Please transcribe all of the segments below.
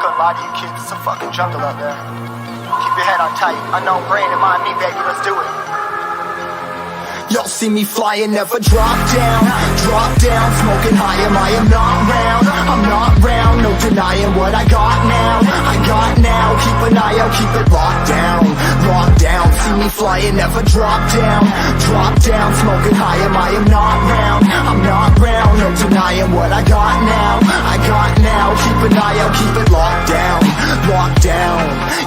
couldn't lie to you kids, it's a fucking jungle out there. Keep your head on tight, unknown brain and mind me, baby, let's do it. Y'all see me flying, never drop down, smoking high, I am not round, I'm not round, no denying what I got now, keep an eye out, keep it locked down, see me flying, never drop down, smoking high, I am not round, I'm not round, no denying what I got now, keep an eye out, keep it locked down,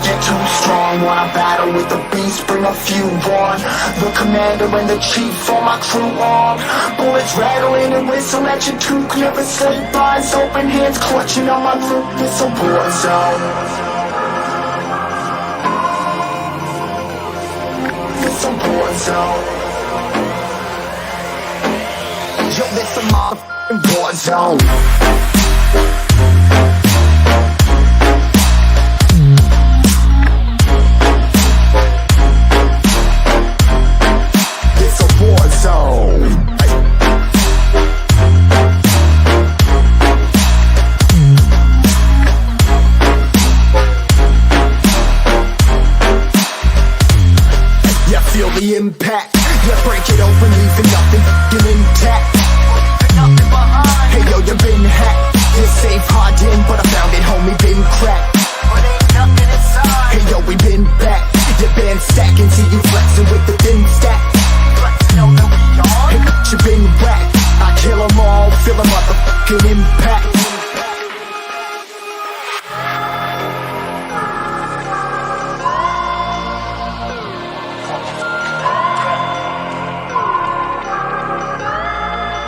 get too strong, wanna battle with the beast, bring a few on, the commander and the chief for my crew on. Bullets rattling and whistle at your toque. Never sleep, eyes open, hands clutching on my loop. It's a war zone. It's a war zone. Yo, this a motherfucking war zone. The impact, yeah, break it open, leaving nothing intact. Hey yo, you been hacked. You're safe, hard in, but I found it, homie, been cracked. But ain't nothing inside. Hey yo, we been back. Your band stacking, see you flexing with the thin stack. Flexing on the beyond. Hey, you been whacked. I kill 'em all, feel a motherfucking impact.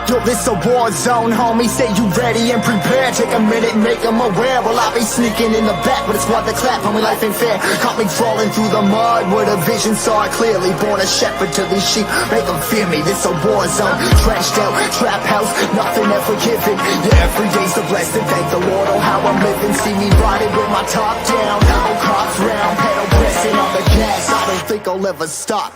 Yo, this a war zone, homie, say you ready and prepared. Take a minute, make them aware. Well, I be sneaking in the back, but it's what the clap, homie, life ain't fair. Caught me crawling through the mud with a vision, saw it clearly. Born a shepherd to these sheep, make them fear me. This a war zone, trashed out, trap house, nothing ever given. Yeah, every day's a blessing, thank the Lord, oh how I'm living. See me riding with my top down, oh cops round, pedal pressing on the gas. I don't think I'll ever stop.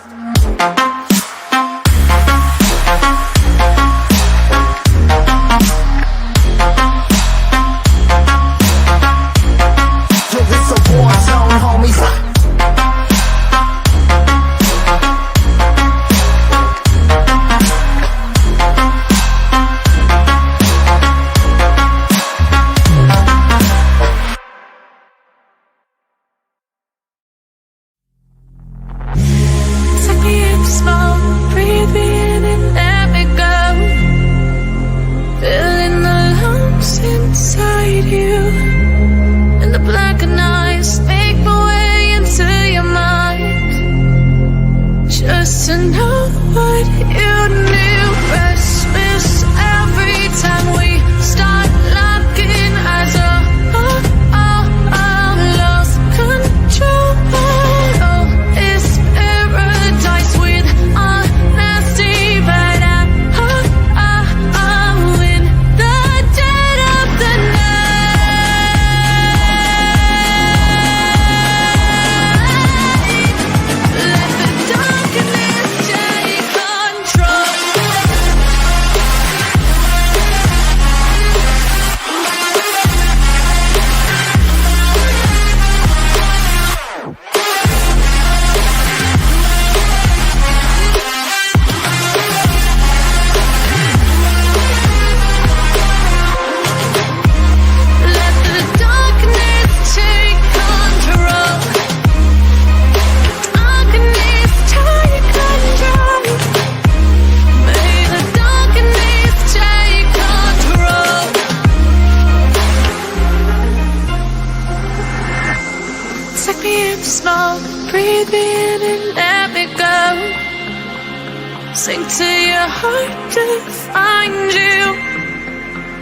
Sink to your heart to find you.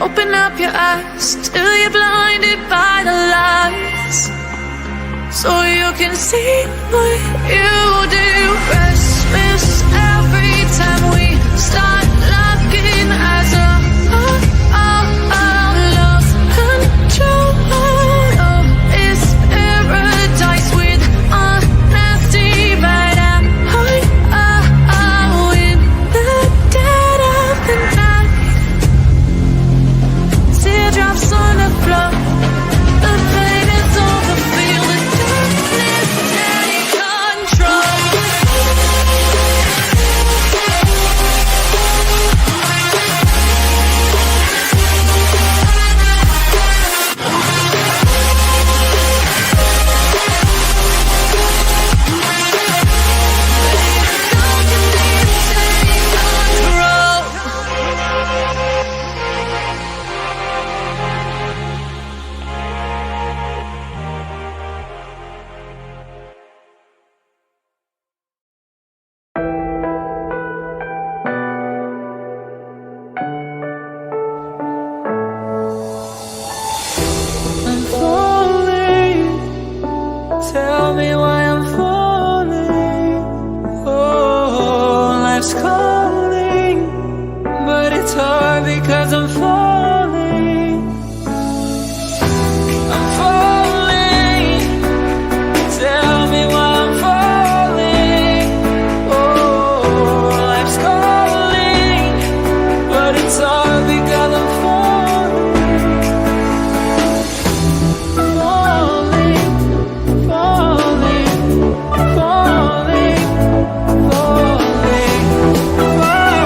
Open up your eyes till you're blinded by the lights, so you can see what you do. Restless every time we start locking eyes up. Lost control. Oh, it's paradise with honesty, but I'm in the dead of the night. Teardrops on the floor, the pain Tell me why I'm falling. Oh, life's calling, but it's hard because I'm falling. I'm falling. Tell me why I'm falling. Oh, life's calling, but it's hard because I'm falling. Falling, falling, falling, falling, falling,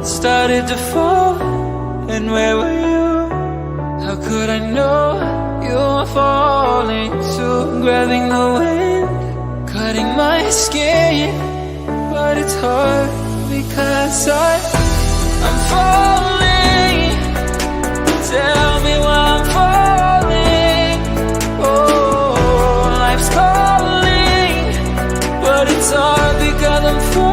started to fall, and where were you? How could I know you were falling too? Grabbing the wind, cutting my skin, but it's hard because I'm falling. Tell me why I'm falling. Oh, life's calling, but it's hard because I'm falling.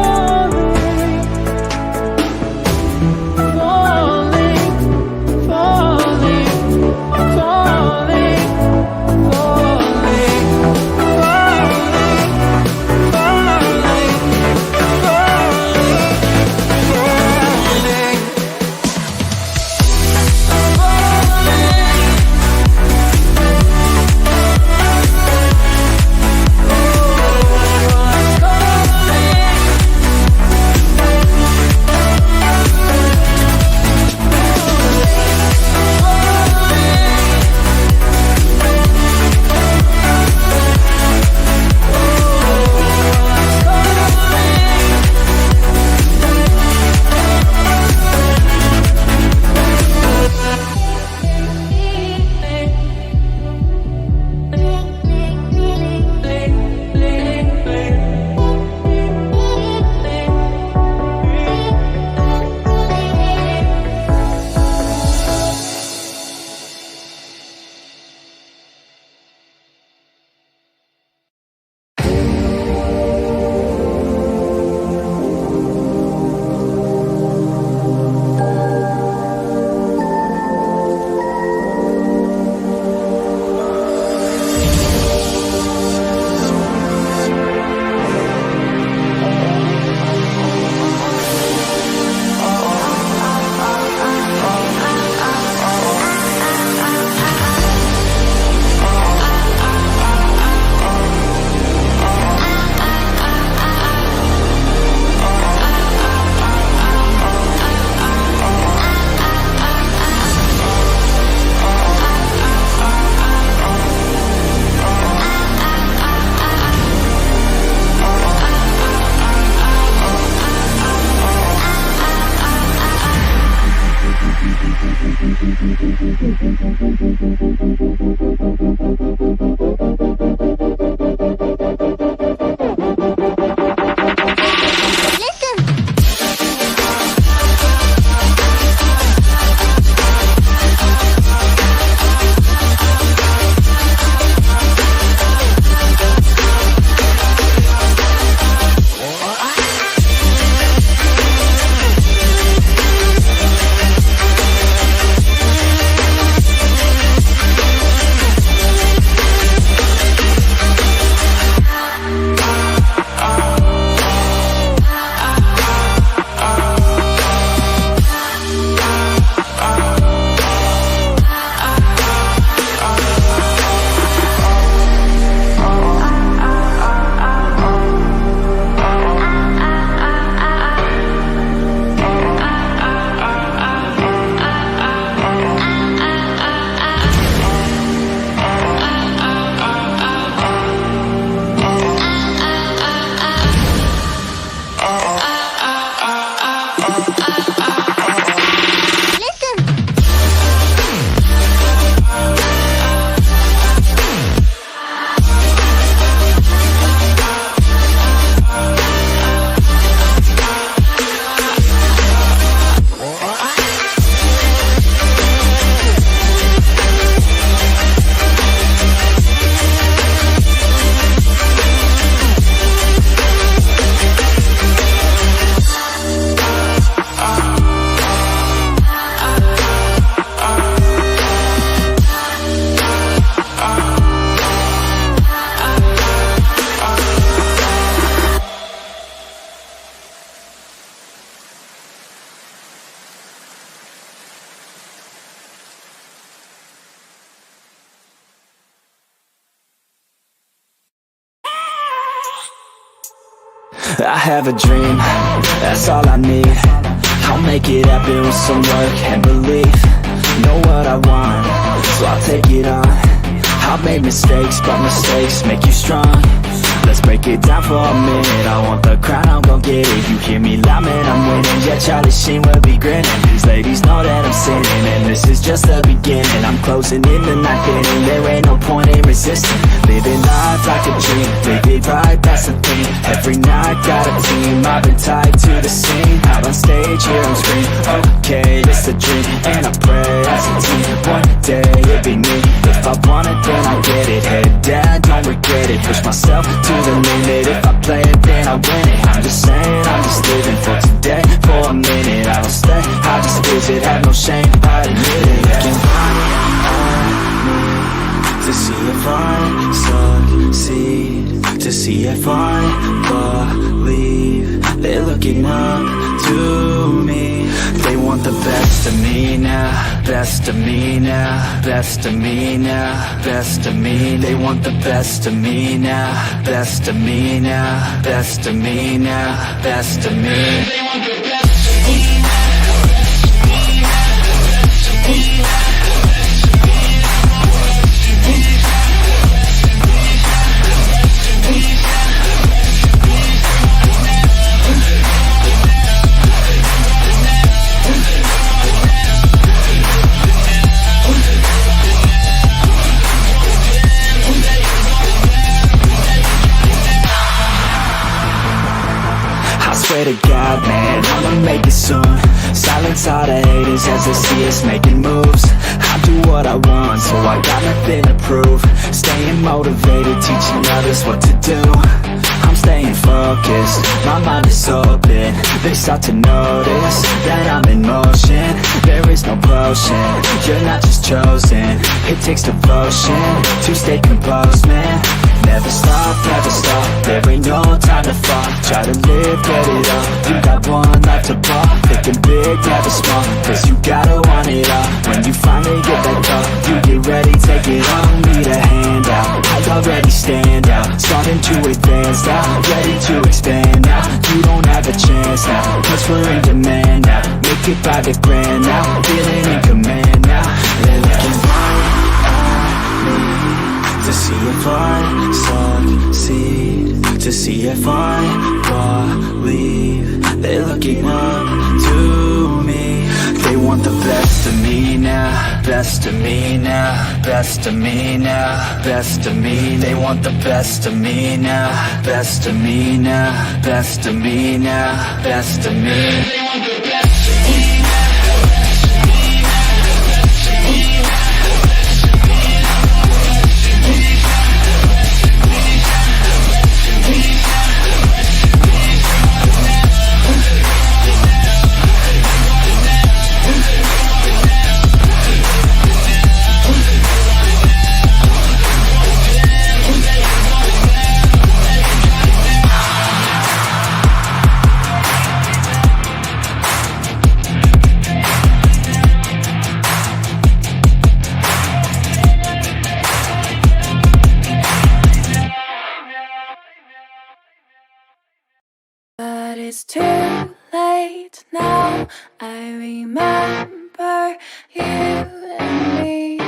I have a dream, that's all I need. I'll make it happen with some work and belief. Know what I want, so I'll take it on. I've made mistakes, but mistakes make you strong. Let's break it down for a minute. I want the crown, I'm gon' get it. You hear me loud, man, I'm winning. Yeah, Charlie Sheen will be grinning. These ladies know that I'm sinning, and this is just the beginning. I'm closing in the ninth inning. There ain't no point in resisting. Living life like a dream, live it right, that's the thing. Every night got a team, I've been tied to the scene. Out on stage, here on screen. Okay, it's a dream, and I pray as a team. One day it'll be me. If I want it, then I get it. Head down, don't regret it. Push myself to the limit. If I play it, then I win it. I'm just saying, I'm just living for today. For a minute, I don't stay, I just visit. Have no shame, I admit it. Looking right at me to see if I succeed, to see if I believe. They're looking up to me. They want the best of me now, best of me now, best of me now, best of me. They want the best of me now, best of me now, best of me now, best of me. They want the best of me now. Swear to God, man, I'ma make it soon. Silence all the haters as they see us making moves. I do what I want, so I got nothing to prove. Staying motivated, teaching others what to do. I'm staying focused, my mind is open. They start to notice that I'm in motion. There is no potion, you're not just chosen. It takes devotion to stay composed, man. Never stop, there ain't no time to fall. Try to live, get it up, you got one life to ball. Thinking big, never small, cause you gotta want it all. When you finally get that call, you get ready, take it on. Need a handout, I already stand out. Starting to advance now, ready to expand now. You don't have a chance now, cause we're in demand now. Make it by the grand now, feeling in command now. They're looking right at me to see if I succeed, to see if I believe. They're looking up to me. They want the best of me now, best of me now, best of me now, best of me. They want the best of me now, best of me now, best of me now, best of me. They want the best of me. But it's too late now. I remember you and me,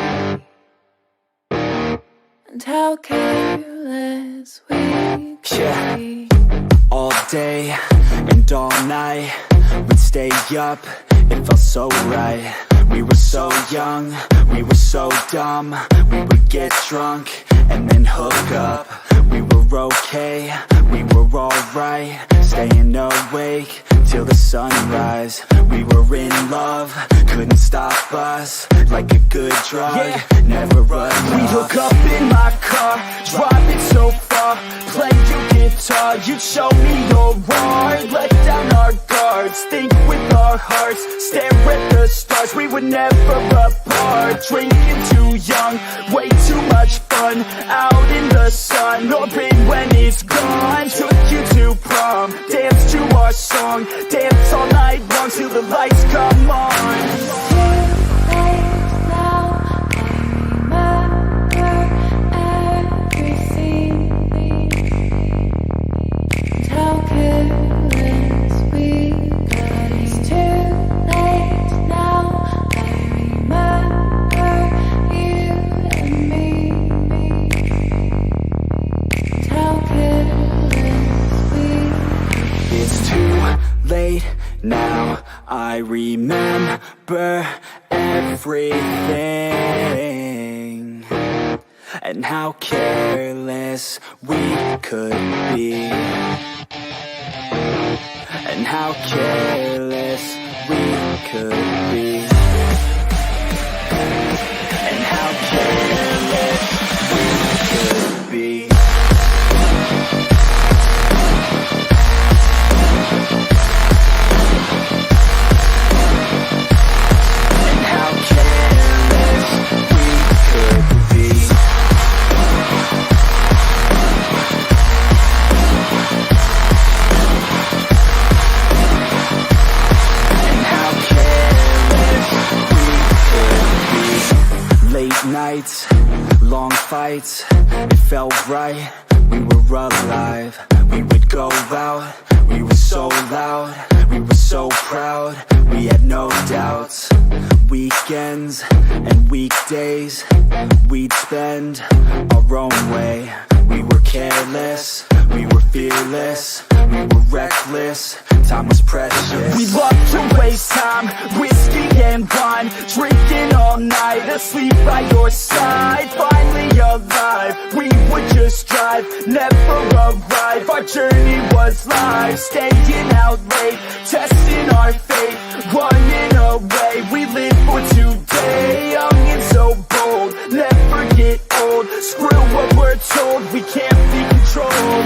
and how careless we could be. All day and all night, we'd stay up, it felt so right. We were so young, we were so dumb. We would get drunk and then hook up. We were okay, we were alright. Staying awake till the sunrise. We were in love, couldn't stop us. Like a good drug, never run. We'd hook up in my car, driving so far. Play your guitar, you'd show me your art. Let down our guards, think with our hearts. Stare at the stars, we were never apart. Drinking too young, way too much fun. Out in the sun, orbit when it's gone. Took you to prom, dance to our song. Dance all night long till the lights come on. How could I remember everything, and how careless we could be, and how careless we could be, and how careless we could be. Nights, long fights, it felt right, we were alive. We would go out, we were so loud, we were so proud, we had no doubts. Weekends and weekdays, we'd spend our own way. We were careless, we were fearless, we were reckless, time was precious. We loved to waste time, whiskey and wine, drinking all night, asleep by your side. Finally alive, we would just drive, never arrive. Our journey was live, staying out late, testing our fate, running away. We live for today, young and so bold, never get old. Screw what we're told, we can't be controlled.